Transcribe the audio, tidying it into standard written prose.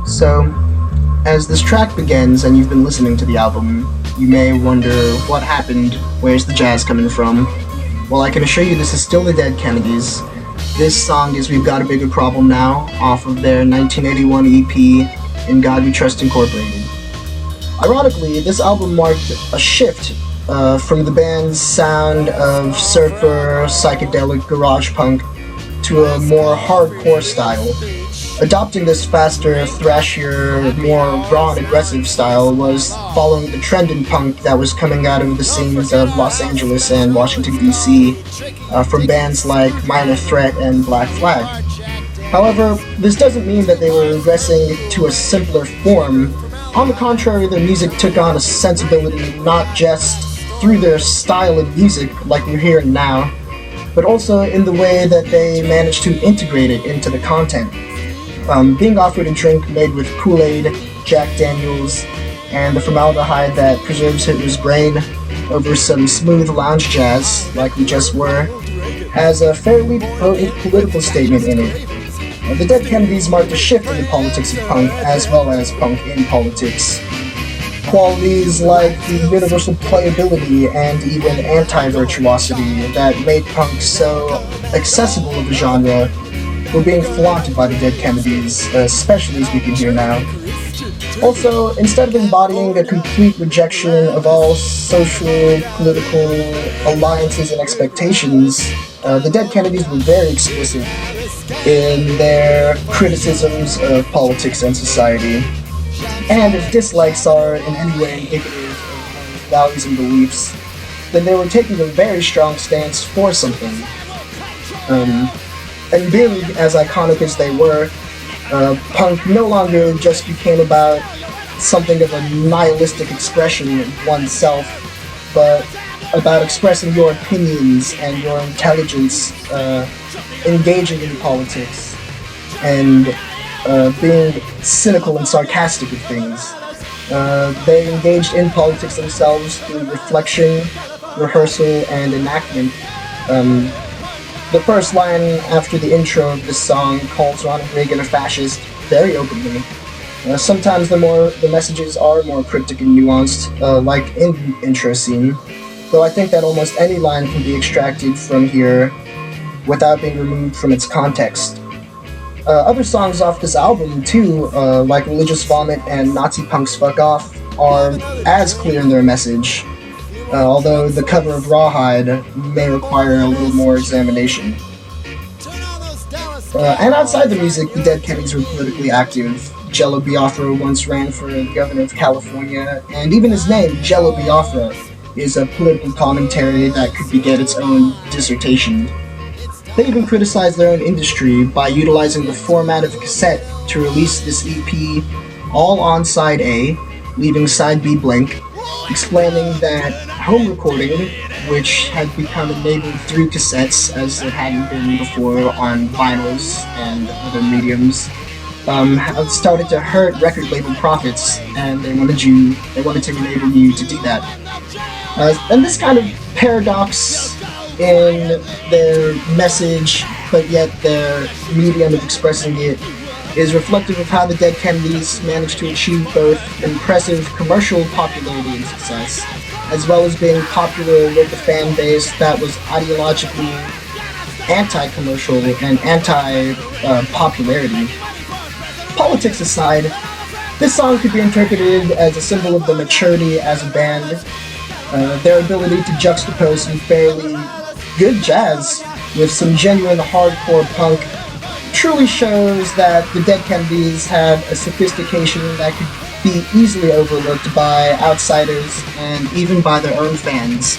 So, as this track begins and you've been listening to the album, you may wonder what happened, where's the jazz coming from? Well, I can assure you this is still the Dead Kennedys. This song is We've Got a Bigger Problem Now, off of their 1981 EP, In God We Trust Incorporated. Ironically, this album marked a shift from the band's sound of surfer, psychedelic garage punk to a more hardcore style. Adopting this faster, thrashier, more raw and aggressive style was following the trend in punk that was coming out of the scenes of Los Angeles and Washington, D.C. From bands like Minor Threat and Black Flag. However, this doesn't mean that they were regressing to a simpler form. On the contrary, their music took on a sensibility not just through their style of music, like we're hearing now, but also in the way that they managed to integrate it into the content. Being offered a drink made with Kool-Aid, Jack Daniels, and the formaldehyde that preserves Hitler's brain over some smooth lounge jazz, like we just were, has a fairly potent political statement in it. The Dead Kennedys marked a shift in the politics of punk, as well as punk in politics. Qualities like the universal playability and even anti-virtuosity that made punk so accessible of a genre were being flaunted by the Dead Kennedys, especially as we can hear now. Also, instead of embodying a complete rejection of all social, political alliances and expectations, the Dead Kennedys were very explicit in their criticisms of politics and society. And if dislikes are in any way indicative of values and beliefs, then they were taking a very strong stance for something. And being as iconic as they were, punk no longer just became about something of a nihilistic expression of oneself, but about expressing your opinions and your intelligence, engaging in politics, and being cynical and sarcastic of things. They engaged in politics themselves through reflection, rehearsal, and enactment. The first line after the intro of this song calls Ronald Reagan a fascist very openly. Sometimes the messages are more cryptic and nuanced, like in the intro scene, though I think that almost any line can be extracted from here without being removed from its context. Other songs off this album, too, like Religious Vomit and Nazi Punk's Fuck Off, are as clear in their message, although the cover of Rawhide may require a little more examination. And outside the music, the Dead Kennedys were politically active. Jello Biafra once ran for governor of California, and even his name, Jello Biafra, is a political commentary that could beget its own dissertation. They even criticized their own industry by utilizing the format of a cassette to release this EP all on side A, leaving side B blank, explaining that home recording, which had become enabled through cassettes as it hadn't been before on vinyls and other mediums, had started to hurt record label profits, and they wanted to enable you to do that. And this kind of paradox in their message, but yet their medium of expressing it, is reflective of how the Dead Kennedys managed to achieve both impressive commercial popularity and success, as well as being popular with a fan base that was ideologically anti-commercial and anti-popularity. Politics aside, this song could be interpreted as a symbol of their maturity as a band, their ability to juxtapose some fairly good jazz with some genuine hardcore punk truly shows that the Dead Kennedys had a sophistication that could be easily overlooked by outsiders and even by their own fans.